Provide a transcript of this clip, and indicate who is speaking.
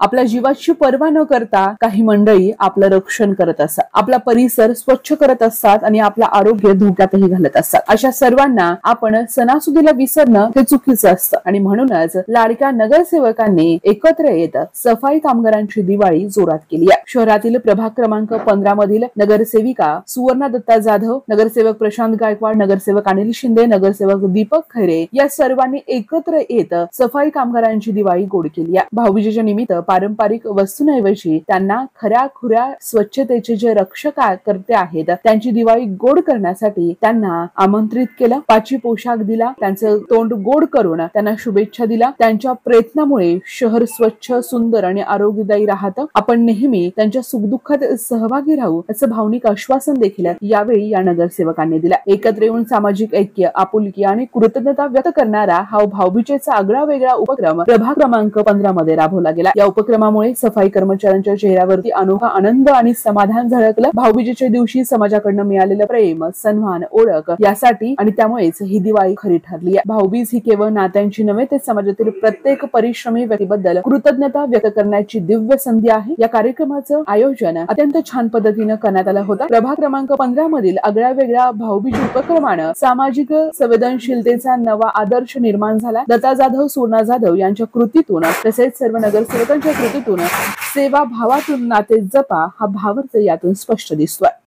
Speaker 1: आपल्या जीवाची पर्वा न करता काही मंडळी आपलं रक्षण करत असतात, आपला परिसर स्वच्छ करत असतात आणि आपलं आरोग्य धोक्यातही घालत असतात। अशा सर्वांना आपण सणासुदीला विसरणं हे चुकीचं असतं आणि म्हणूनच लाडक्या नगरसेवकांनी एकत्र येत सफाई कामगारांची दिवाळी जोरात केली आहे। शहरातील प्रभाग क्रमांक 15 मधील नगरसेविका सुवर्णा दत्ता जाधव, नगरसेवक प्रशांत गायकवाड, नगरसेवक अनिल शिंदे, नगरसेवक दीपक खैरे या सर्वांनी एकत्र येत सफाई कामगारांची दिवाळी गोड केली आहे। भाऊबीजेच्या निमित्त पारंपरिक वस्तूंऐवजी त्यांना खऱ्या-खुऱ्या स्वच्छतेचे जे रक्षक करते आहेत त्यांची दिवाळी गोड करण्यासाठी त्यांना आमंत्रित केलं, पाची पोशाख दिला, त्यांचं तोंड गोड करून त्यांना शुभेच्छा दिल्या। त्यांच्या प्रयत्नामुळे शहर स्वच्छ, सुंदर आणि आरोग्यदायी राहतं। आपण नेहमी त्यांच्या सुखदुःखात सहभागी राहू असं भावनिक आश्वासन देखील यावेळी या नगरसेवकांनी दिलं। एकत्र येऊन सामाजिक ऐक्य, आपुलकी आणि कृतज्ञता व्यक्त करणारा हा भाऊबीजेचा आगळा वेगळा उपक्रम प्रभाग क्रमांक 15 मध्ये राबवला गेला। या उपक्रमामुळे सफाई कर्मचाऱ्यांच्या चेहऱ्यावरती अनोखा आनंद आणि समाधान झळकलं। भाऊबीजेच्या दिवशी समाजाकडनं मिळालेलं प्रेम, सन्मान, ओळख यासाठी आणि त्यामुळेच ही दिवाळी खरी ठरली आहे। भाऊबीज ही केवळ नात्यांची नव्हे तर समाजातील प्रत्येक परिश्रमी व्यक्तीबद्दल कृतज्ञता व्यक्त करण्याची दिव्य संधी आहे। या कार्यक्रमाचं आयोजन अत्यंत छान पद्धतीने करण्यात आलं होतं। प्रभाग क्रमांक 15 मधील आगळ्या वेगळ्या भाऊबीज उपक्रमानं सामाजिक संवेदनशीलतेचा नवा आदर्श निर्माण झाला। दत्ता जाधव, सुवर्णा जाधव यांच्या कृतीतून तसेच सर्व नगरसेवकांच्या कृतीतून सेवा भावातून नाते जपा हा भावार्थ यातून स्पष्ट दिसतोय।